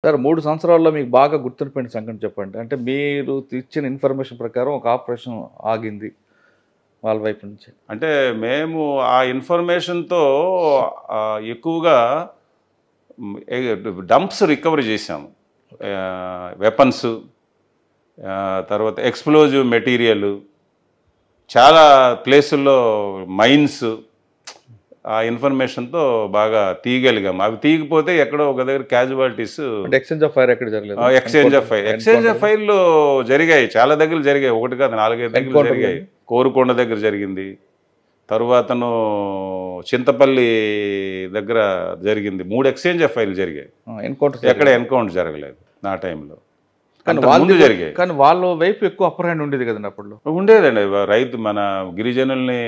Sir 3 సంవత్సరాల్లో మీకు బాగా గుర్తుండిపోయిన సంఘటన చెప్పండి. అంటే మీరు ఇచ్చిన ఇన్ఫర్మేషన్ ప్రకారం ఒక ఆపరేషన్ ఆగింది వాళ్ళ వైపు నుంచి. అంటే మేము ఆ ఇన్ఫర్మేషన్తో ఎక్కువగా డంప్స్ రికవరీ చేశాము. వెపన్స్, తర్వాత ఎక్స్ప్లోజివ్ మెటీరియల్, చాలా ప్లేసుల్లో మైన్స్, ఆ ఇన్ఫర్మేషన్తో బాగా తీయగలిగాం. అవి తీయకపోతే ఎక్కడో ఒక దగ్గర క్యాజువాలిటీస్. ఎక్స్చేంజ్ ఆఫ్ ఫైర్ ఎక్కడ జరగలేదు? ఎక్స్చేంజ్ ఆఫ్ ఫైర్లు జరిగాయి, చాలా దగ్గర జరిగాయి. ఒకటి కాదు, 4-5 దగ్గర జరిగాయి. కోరుకొండ దగ్గర జరిగింది, తరువాతను చింతపల్లి దగ్గర జరిగింది. 3 ఎక్స్చేంజ్ ఆఫ్ ఫైర్లు జరిగాయి. ఎక్కడ ఎన్కౌంటర్ జరగలేదు నా టైంలో. కానీ వాళ్ళ వైపు ఎక్కువ అప్పర్ హ్యాండ్ ఉండేది కదండి అప్పుడు. ఉండేదండి. రైతు మన గిరిజనుల్ని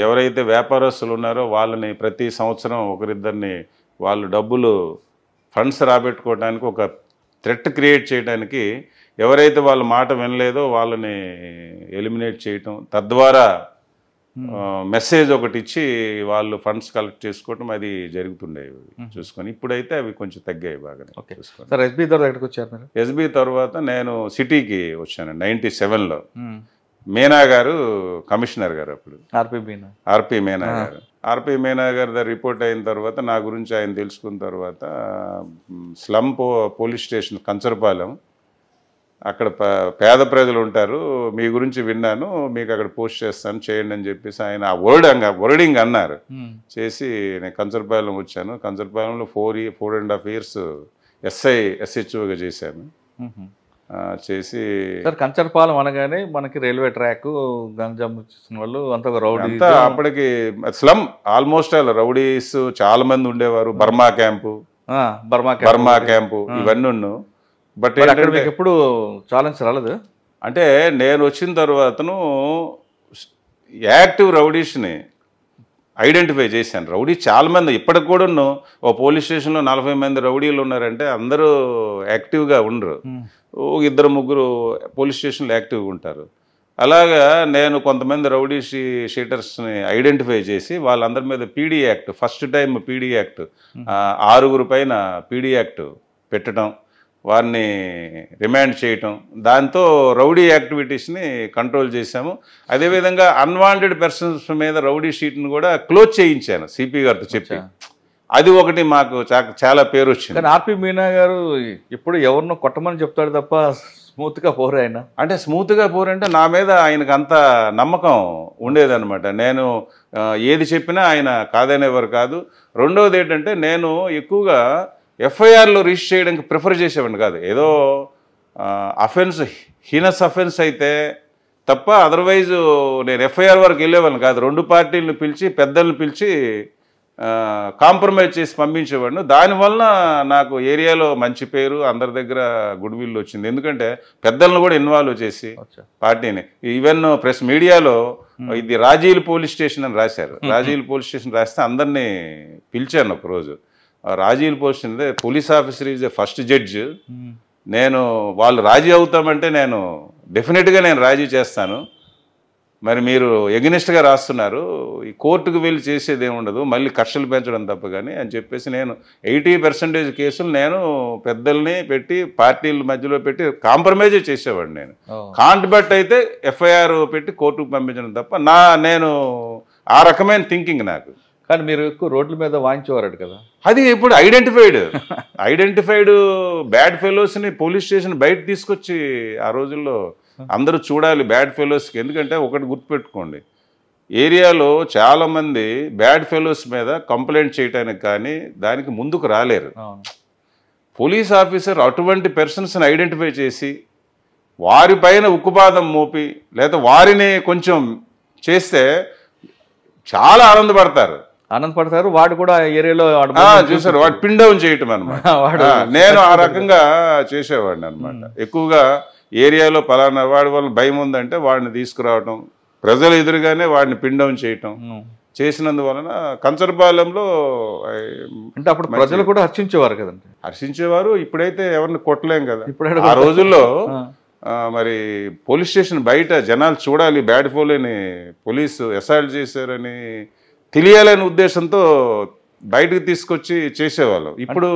ఎవరైతే వ్యాపారస్తులు ఉన్నారో వాళ్ళని ప్రతి సంవత్సరం ఒకరిద్దరిని వాళ్ళు డబ్బులు ఫండ్స్ రాబెట్టుకోవడానికి, ఒక థ్రెట్ క్రియేట్ చేయడానికి ఎవరైతే వాళ్ళ మాట వినలేదో వాళ్ళని ఎలిమినేట్ చేయటం, తద్వారా మెసేజ్ ఒకటి ఇచ్చి వాళ్ళు ఫండ్స్ కలెక్ట్ చేసుకోవటం అది జరుగుతుండేవి చూసుకొని. ఇప్పుడైతే అవి కొంచెం తగ్గాయి బాగానే. సార్ ఎస్బీ తర్వాత ఎక్కడికి వచ్చారు మీరు? ఎస్బీ తర్వాత నేను సిటీకి వచ్చాను 97లో. మీనా గారు కమిషనర్ గారు అప్పుడు, ఆర్పి మీనా గారు. ఆర్పి మీనా గారి దగ్గర రిపోర్ట్ అయిన తర్వాత నా గురించి ఆయన తెలుసుకున్న తర్వాత స్లమ్ పోలీస్ స్టేషన్ కంచరపాలెం, అక్కడ పేద ప్రజలు ఉంటారు, మీ గురించి విన్నాను, మీకు అక్కడ పోస్ట్ చేస్తాను, చేయండి అని చెప్పేసి ఆయన ఆ వర్డింగ్ అన్నారు. చేసి నేను కంచరపాలెం వచ్చాను. కంచరపాలెంలో 4.5 years SHOగా చేశాను. చేసి కంచరపాలెం అనగానే మనకి రైల్వే ట్రాక్, గంజాం వాళ్ళు అంతా రౌడీ, అప్పటికి స్లమ్ ఆల్మోస్ట్ ఆల్ రౌడీస్ చాలా మంది ఉండేవారు. బర్మా క్యాంపు ఇవన్నీ ఉన్నాను. బట్ మీకు ఎప్పుడు ఛాలెంజ్ రాలేదు? అంటే నేను వచ్చిన తర్వాతను యాక్టివ్ రౌడీస్ని ఐడెంటిఫై చేశాను. రౌడీ చాలా మంది ఇప్పటికి కూడా ఓ పోలీస్ స్టేషన్లో 40 మంది రౌడీలు ఉన్నారంటే అందరూ యాక్టివ్గా ఉండరు. 2-3 పోలీస్ స్టేషన్లో యాక్టివ్గా ఉంటారు. అలాగా నేను కొంతమంది రౌడీ షీటర్స్ని ఐడెంటిఫై చేసి వాళ్ళందరి మీద PD act, first time PD act, 6 పైన పీడీ యాక్ట్ పెట్టడం, వారిని రిమాండ్ చేయటం, దాంతో రౌడీ యాక్టివిటీస్ని కంట్రోల్ చేశాము. అదేవిధంగా అన్వాంటెడ్ పర్సన్స్ మీద రౌడీ షీట్ని కూడా క్లోజ్ చేయించాను సిపి గారితో చెప్పి. అది ఒకటి మాకు చాలా పేరు వచ్చింది. కానీ ఆర్పి మీనా గారు ఇప్పుడు ఎవరినో కొట్టమని చెప్తాడు తప్ప స్మూత్గా పోరు ఆయన. అంటే స్మూత్గా పోరంటే నా మీద ఆయనకు అంత నమ్మకం ఉండేదన్నమాట. నేను ఏది చెప్పినా ఆయన కాదనేవారు కాదు. రెండవది ఏంటంటే నేను ఎక్కువగా ఎఫ్ఐఆర్లో రిజిస్టర్ చేయడానికి ప్రిఫర్ చేసేవాడిని కాదు. ఏదో అఫెన్స్, హీనస్ అఫెన్స్ అయితే తప్ప అదర్వైజ్ నేను ఎఫ్ఐఆర్ వరకు వెళ్ళేవాడిని కాదు. 2 పార్టీలను పిలిచి, పెద్దలను పిలిచి కాంప్రమైజ్ చేసి పంపించేవాడిని. దానివల్ల నాకు ఏరియాలో మంచి పేరు, అందరి దగ్గర గుడ్ విల్ వచ్చింది. ఎందుకంటే పెద్దలను కూడా ఇన్వాల్వ్ చేసి పార్టీని, ఈవెన్ ప్రెస్ మీడియాలో ఇది రాజీల్ పోలీస్ స్టేషన్ అని రాశారు. రాజీల్ పోలీస్ స్టేషన్ రాస్తే అందరినీ పిలిచాను ఒకరోజు. Rajiv post police officer is a first judge. నేను వాళ్ళు రాజీ అవుతామంటే నేను డెఫినెట్గా నేను రాజీ చేస్తాను. మరి మీరు ఎగ్నిస్ట్గా రాస్తున్నారు, ఈ కోర్టుకు వెళ్ళి చేసేది ఏముండదు, మళ్ళీ కక్షలు పెంచడం తప్ప కానీ అని చెప్పేసి నేను 80% కేసులు నేను పెద్దల్ని పెట్టి, పార్టీల మధ్యలో పెట్టి కాంప్రమైజే చేసేవాడిని. నేను కాంట్బట్ అయితే ఎఫ్ఐఆర్ పెట్టి కోర్టుకు పంపించడం తప్ప నేను ఆ రకమైన థింకింగ్ నాకు. కానీ మీరు ఎక్కువ రోడ్ల మీద వాయించేవారట కదా? అది ఇప్పుడు ఐడెంటిఫైడ్ బ్యాడ్ ఫెలోస్ని పోలీస్ స్టేషన్ బయట తీసుకొచ్చి ఆ రోజుల్లో అందరూ చూడాలి బ్యాడ్ ఫెలోస్కి. ఎందుకంటే ఒకటి గుర్తుపెట్టుకోండి, ఏరియాలో చాలామంది బ్యాడ్ ఫెలోస్ మీద కంప్లైంట్ చేయడానికి కానీ దానికి ముందుకు రాలేరు. పోలీస్ ఆఫీసర్ అటువంటి పర్సన్స్ని ఐడెంటిఫై చేసి వారిపైన ఉక్కుపాదం మోపి లేదా వారిని కొంచెం చేస్తే చాలా ఆనందపడతారు. వాడు కూడా ఏరియాలో చూసారు, వాడు పిన్ డౌన్ చేయటం అనమాట. నేను ఆ రకంగా చేసేవాడిని అనమాట. ఎక్కువగా ఏరియాలో పలానా వాడి వల్ల భయం ఉందంటే వాడిని తీసుకురావటం, ప్రజల ఎదురుగానే వాడిని పిన్ డౌన్ చేయటం చేసినందువలన కంచరపాలెంలో అంటే అప్పుడు ప్రజలు కూడా హర్షించేవారు కదండి. హర్షించేవారు. ఇప్పుడైతే ఎవరిని కొట్టలేం కదా. ఆ రోజుల్లో మరి పోలీస్ స్టేషన్ బయట జనాలు చూడాలి, బ్యాడ్ ఫోలేని పోలీసు అసాల్ట్ చేశారని తెలియాలనే ఉద్దేశంతో బయటకు తీసుకొచ్చి చేసేవాళ్ళం. ఇప్పుడు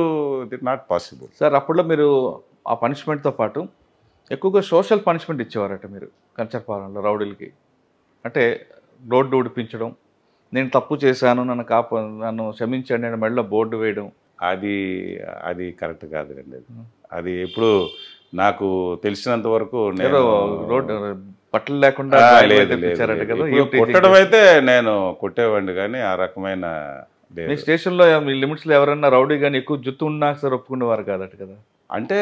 ఇట్ నాట్ పాసిబుల్. సార్ అప్పట్లో మీరు ఆ పనిష్మెంట్తో పాటు ఎక్కువగా సోషల్ పనిష్మెంట్ ఇచ్చేవారట మీరు కంచరపాలెంలో రౌడీలకి. అంటే రోడ్డు ఉడిపించడం, నేను తప్పు చేశాను నన్ను క్షమించండి అని మెడలో బోర్డు వేయడం. అది కరెక్ట్ కాదులేండి. అది ఎప్పుడు నాకు తెలిసినంత వరకు నేను రోడ్డు బట్టలు లేకుండా కొట్టడం అయితే నేను కొట్టేవాడిని, కానీ ఆ రకమైన మీ స్టేషన్లో మీ లిమిట్స్లో ఎవరైనా రౌడీ కానీ ఎక్కువ జుత్తు ఉన్నా సార్ ఒప్పుకునేవారు కాదట కదా? అంటే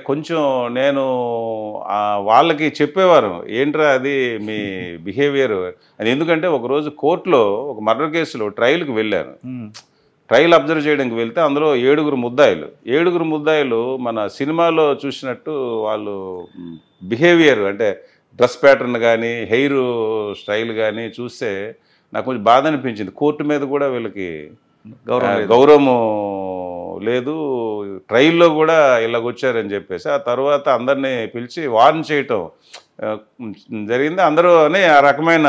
కొంచెం నేను వాళ్ళకి చెప్పేవారు, ఏంట్రా అది మీ బిహేవియర్ అని. ఎందుకంటే ఒకరోజు కోర్టులో ఒక మర్డర్ కేసులో ట్రయల్కి వెళ్ళాను. ట్రయల్ అబ్జర్వ్ చేయడానికి వెళ్తే అందులో 7 ముద్దాయిలు మన సినిమాలో చూసినట్టు వాళ్ళు బిహేవియర్ అంటే డ్రెస్ ప్యాటర్న్ కానీ హెయిర్ స్టైల్ కానీ చూస్తే నాకు కొంచెం బాధ అనిపించింది. కోర్టు మీద కూడా వీళ్ళకి గౌరవం లేదు, ట్రయల్లో కూడా ఇలాగొచ్చారని చెప్పేసి ఆ తర్వాత అందరినీ పిలిచి వార్న్ చేయటం జరిగింది. అందరూ అని ఆ రకమైన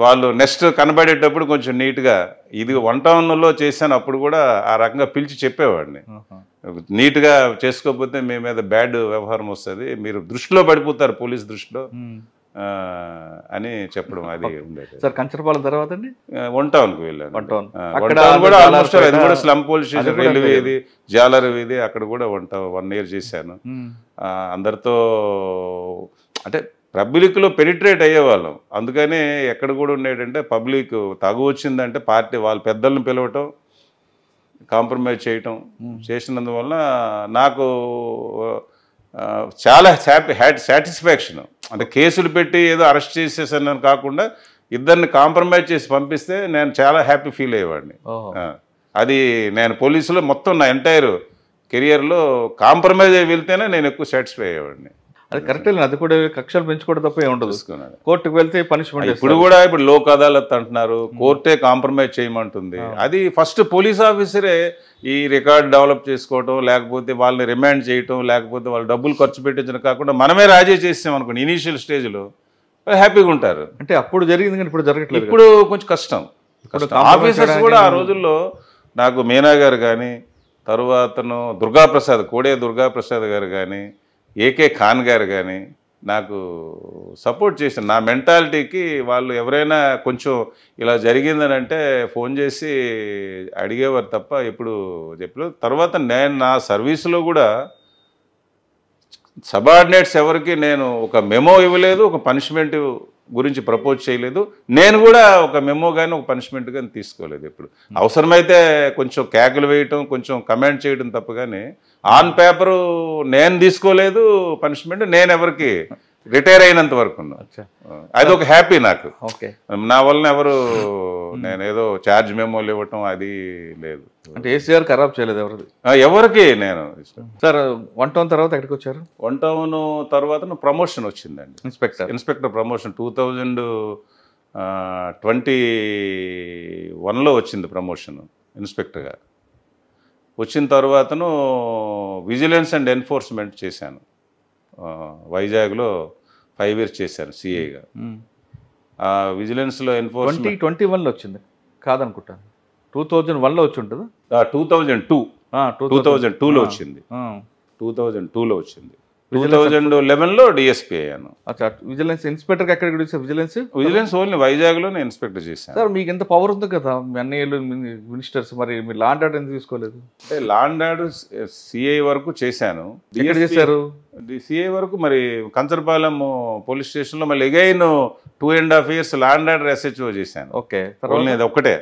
వాళ్ళు నెక్స్ట్ కనబడేటప్పుడు కొంచెం నీట్గా ఇది 1 టౌన్లో చేశాను, అప్పుడు కూడా ఆ రకంగా పిలిచి చెప్పేవాడిని, నీట్గా చేసుకోకపోతే మీ మీద బ్యాడ్ వ్యవహారం వస్తుంది, మీరు దృష్టిలో పడిపోతారు పోలీస్ దృష్టిలో అని చెప్పడం అది ఉండేది. సార్ కంచరపాలెం తర్వాత అండి 1 టౌన్కి వెళ్ళాను. 1 టౌన్ కూడా ఆల్మోస్ట్ అది కూడా స్లమ్ పోలీస్ స్టేషన్, రైల్వే వీధి, జాలర్ వీధి, అక్కడ కూడా 1 ఇయర్ చేశాను. అందరితో అంటే పబ్లిక్లో పెనిట్రేట్ అయ్యేవాళ్ళం. అందుకని ఎక్కడ కూడా ఉండేటంటే పబ్లిక్ తగు వచ్చిందంటే పార్టీ వాళ్ళ పెద్దలను పిలవటం, కాంప్రమైజ్ చేయటం చేసినందువల్ల నాకు చాలా సాటిస్ఫాక్షన్. అంటే కేసులు పెట్టి ఏదో అరెస్ట్ చేసేసాను కాకుండా ఇద్దరిని కాంప్రమైజ్ చేసి పంపిస్తే నేను చాలా హ్యాపీ ఫీల్ అయ్యేవాడిని. అది నేను పోలీసులో మొత్తం నా ఎంటైర్ కెరియర్లో కాంప్రమైజ్ అయ్యి వెళ్తేనే నేను ఎక్కువ సాటిస్ఫై అయ్యేవాడిని. అది కరెక్టే, అది కూడా కక్షలు పెంచుకోవడం తప్ప ఏముండదు. కోర్టుకు వెళ్తే పనిష్మెంట్. ఇప్పుడు లోక్ అదాలత్ అంటున్నారు, కోర్టే కాంప్రమైజ్ చేయమంటుంది. అది ఫస్ట్ పోలీస్ ఆఫీసరే ఈ రికార్డ్ డెవలప్ చేసుకోవటం, లేకపోతే వాళ్ళని రిమాండ్ చేయటం, లేకపోతే వాళ్ళు డబ్బులు ఖర్చు పెట్టించడం కాకుండా మనమే రాజీ చేసాం అనుకోండి ఇనీషియల్ స్టేజ్లో హ్యాపీగా ఉంటారు. అంటే అప్పుడు జరిగింది కానీ ఇప్పుడు జరగట్లేదు. ఇప్పుడు కొంచెం కష్టం. ఆఫీసర్స్ కూడా ఆ రోజుల్లో నాకు మీనా గారు కానీ, తరువాతను కోడే దుర్గాప్రసాద్ గారు కానీ, ఏకే ఖాన్ గారు కానీ నాకు సపోర్ట్ చేశారు. నా మెంటాలిటీకి వాళ్ళు ఎవరైనా కొంచెం ఇలా జరిగిందని అంటే ఫోన్ చేసి అడిగేవారు తప్ప ఎప్పుడు చెప్పలేదు. తర్వాత నేను నా సర్వీసులో కూడా సబార్డినేట్స్ ఎవరికి నేను ఒక మెమో ఇవ్వలేదు, ఒక పనిష్మెంట్ గురించి ప్రపోజ్ చేయలేదు. నేను కూడా ఒక మెమో కానీ ఒక పనిష్మెంట్ కానీ తీసుకోలేదు. ఎప్పుడు అవసరమైతే కొంచెం కేకలు వేయటం, కొంచెం కమెంట్ చేయడం తప్ప కానీ ఆన్ పేపరు నేను తీసుకోలేదు పనిష్మెంట్. నేను ఎవరికి రిటైర్ అయినంత వరకు అది ఒక హ్యాపీ నాకు. నా వలన ఎవరు నేనేదో ఛార్జ్ మెమోలు ఇవ్వటం అది లేదు. అంటే ఏసీఆర్ ఖరాబ్ చేయలేదు ఎవరికి నేను. సార్ 1 టౌన్ తర్వాత ఎక్కడికి వచ్చారు? 1 టౌన్ తర్వాత ప్రమోషన్ వచ్చిందండి, ఇన్స్పెక్టర్ ప్రమోషన్ 2021లో వచ్చింది ప్రమోషన్ ఇన్స్పెక్టర్గా. వచ్చిన తర్వాతను విజిలెన్స్ అండ్ ఎన్ఫోర్స్మెంట్ చేశాను. వైజాగ్లో 5 years చేశాను సిఐగా. విజిలెన్స్లో ఎన్ఫోర్స్మెంట్ 2021లో వచ్చింది కాదనుకుంటాను, 2001లో వచ్చి ఉంటుంది. 2002లో వచ్చింది. 2002లో వచ్చింది. 2011లో డిఎస్పీ అయ్యాను. విజిలెన్స్ ఇన్స్పెక్టర్ ఎక్కడ? విజిలెన్స్ ఓన్లీ వైజాగ్లోనే ఇన్స్పెక్టర్ చేశాను. సార్ మీకు ఎంత పవర్ ఉంది కదా మీ అన్నయ్యలు మినిస్టర్స్, మరి మీరు లా అండ్ ఆర్డర్ ఎందుకు తీసుకోలేదు? అంటే లా అండ్ ఆర్డర్ సిఐ వరకు చేశాను. ఎక్కడ చేశారు? సిఐ వరకు మరి కంచరపాలెం పోలీస్ స్టేషన్లో మళ్ళీ again 2.5 years law and order SHO చేశాను. ఓకే, ఒక్కటే.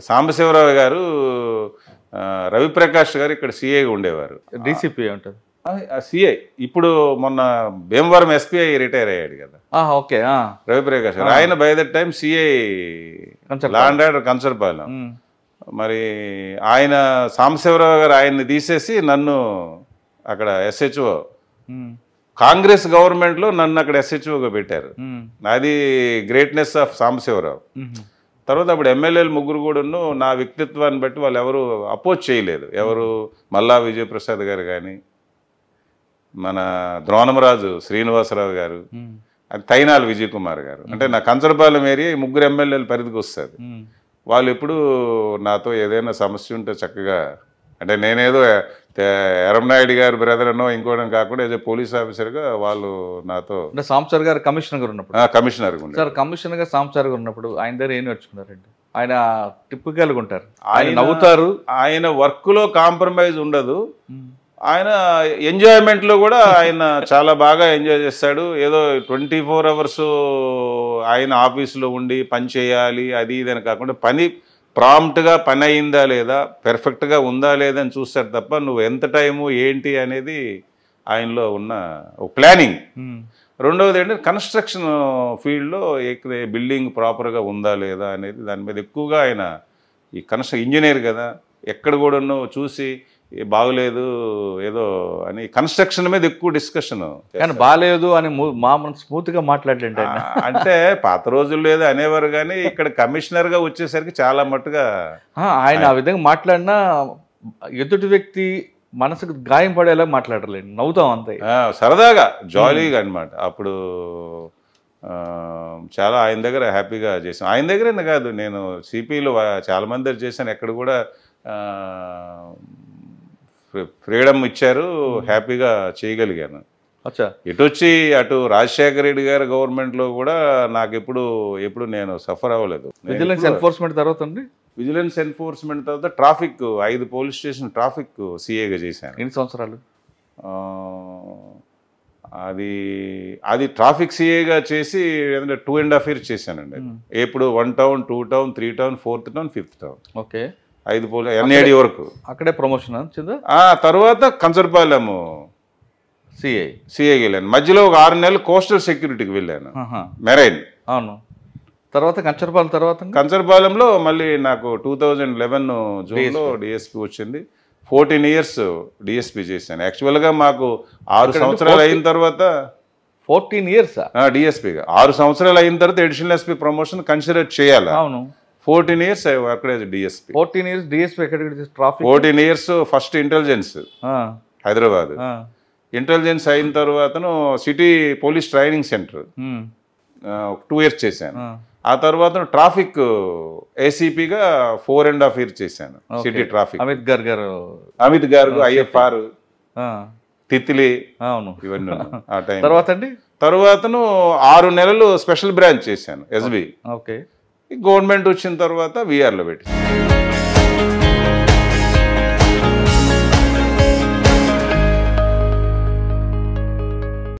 సాంబశివరావు గారు, రవిప్రకాష్ గారు ఇక్కడ సిఐగా ఉండేవారు. డీసీపీ ఉంటుంది సిఐ. ఇప్పుడు మొన్న భీమవరం ఎస్పీఐ రిటైర్ అయ్యాడు కదా. ఓకే, రవిప్రకాష్ గారు. ఆయన by that time CI law and order Kancharapalem. మరి ఆయన సాంబశివరావు గారు ఆయన్ని తీసేసి నన్ను అక్కడ ఎస్హెచ్ఓ, కాంగ్రెస్ గవర్నమెంట్లో నన్ను అక్కడ ఎస్హెచ్ఓగా పెట్టారు. అది గ్రేట్నెస్ ఆఫ్ సాంబశివరావు. తర్వాత అప్పుడు ఎమ్మెల్యేలు 3 కూడాను నా వ్యక్తిత్వాన్ని బట్టి వాళ్ళు ఎవరు అపోజ్ చేయలేదు. ఎవరు మల్లా విజయప్రసాద్ గారు కానీ, మన ద్రోణమరాజు శ్రీనివాసరావు గారు, అది తైనాల విజయ్ కుమార్ గారు. అంటే నా కంచరపాలెం ఏరియా 3 ఎమ్మెల్యేల పరిధికి వస్తుంది. వాళ్ళు ఎప్పుడు నాతో ఏదైనా సమస్య ఉంటే చక్కగా, అంటే నేనేదో ఎర్రంనాయుడు గారి బ్రదర్ అనో ఇంకోటి కాకుండా ఏదో పోలీస్ ఆఫీసర్గా వాళ్ళు నాతో. అంటే సాంబశివరావు గారు కమిషనర్ గారు ఉన్నప్పుడు, కమిషనర్గా సార్ కమిషనర్ గా సాంబశివరావు గారు ఉన్నప్పుడు ఆయన దగ్గర ఏం నేర్చుకున్నారండి? ఆయన టిపికల్గా ఉంటారు, ఆయన నవ్వుతారు, ఆయన వర్క్లో కాంప్రమైజ్ ఉండదు, ఆయన ఎంజాయ్మెంట్లో కూడా ఆయన చాలా బాగా ఎంజాయ్ చేస్తాడు. ఏదో 24 hours ఆయన ఆఫీసులో ఉండి పని చేయాలి అది ఇది అని కాకుండా పని ప్రాంప్ట్గా పని అయిందా లేదా, పెర్ఫెక్ట్గా ఉందా లేదా అని చూస్తాడు తప్ప నువ్వు ఎంత టైము ఏంటి అనేది ఆయనలో ఉన్న ప్లానింగ్. రెండవది ఏంటంటే కన్స్ట్రక్షన్ ఫీల్డ్లో బిల్డింగ్ ప్రాపర్గా ఉందా లేదా అనేది దాని మీద ఎక్కువగా ఆయన ఈ ఇంజనీర్ కదా, ఎక్కడ కూడా చూసి బాగలేదు ఏదో అని కన్స్ట్రక్షన్ మీద ఎక్కువ డిస్కషన్. కానీ బాగలేదు అని స్మూత్గా మాట్లాడలేండి అంటే పాత రోజుల్లో ఏదో అనేవారు, కానీ ఇక్కడ కమిషనర్గా వచ్చేసరికి చాలా మట్టుగా ఆయన ఆ విధంగా మాట్లాడినా ఎదుటి వ్యక్తి మనసుకు గాయం పడేలా మాట్లాడలేండి, నవ్వుతాం అంతే, సరదాగా జాలీగా అనమాట. అప్పుడు చాలా ఆయన దగ్గర హ్యాపీగా చేసాం. ఆయన దగ్గరే కాదు, నేను సిపిలో చాలా మంది దగ్గర చేశాను, ఎక్కడ కూడా ఫ్రీడమ్ ఇచ్చారు, హ్యాపీగా చేయగలిగాను. ఇటు వచ్చి అటు రాజశేఖర రెడ్డి గారి గవర్నమెంట్లో కూడా నాకు ఎప్పుడు నేను సఫర్ అవ్వలేదు. విజిలెన్స్ ఎన్ఫోర్స్మెంట్ తర్వాత అండి, విజిలెన్స్ ఎన్ఫోర్స్మెంట్ తర్వాత ట్రాఫిక్ 5 పోలీస్ స్టేషన్ ట్రాఫిక్ సిఏగా చేశాను. ఎన్ని సంవత్సరాలు? అది ట్రాఫిక్ సిఏగా చేసి 2.5 years చేశానండి. ఎప్పుడు 1 town 2 town 3 town 4th town 5th town. Okay, 5 police NAD వరకు అక్కడే ప్రమోషన్ వచ్చిందా? తర్వాత కంచరపాలెం సిఐకి వెళ్ళాను. మధ్యలో ఒక 6 నెలలు కోస్టల్ సెక్యూరిటీకి వెళ్ళాను, మెరైన్. అవును, తర్వాత కంచరపాలెంలో మళ్ళీ నాకు 2011 జూన్లో డిఎస్పీ వచ్చింది. 14 years డిఎస్పీ చేశాను. యాక్చువల్గా మాకు 6 సంవత్సరాలు అయిన తర్వాత 14 years డిఎస్పీగా 6 సంవత్సరాలు అయిన తర్వాత అడిషనల్ ఎస్పీ ప్రమోషన్ కన్సిడర్ చేయాలి. అవును, 14 years అక్కడే డిఎస్పీ. 14 years డిఎస్పీ ఎక్కడ? Traffic 14 years first intelligence Hyderabad, intelligence అయిన తర్వాతను city police training centre 2 years చేశాను. ఆ తర్వాత ట్రాఫిక్ ఏసీపీగా 4.5 years చేశాను. సిటీ ట్రాఫిక్ అమిత్ గారు IFR తిత్లీ ఇవన్నీ ఆ టైం. తర్వాతను 6 నెలలు స్పెషల్ బ్రాంచ్ చేశాను SB. ఓకే, గవర్నమెంట్ వచ్చిన తర్వాత VRలో పెట్టి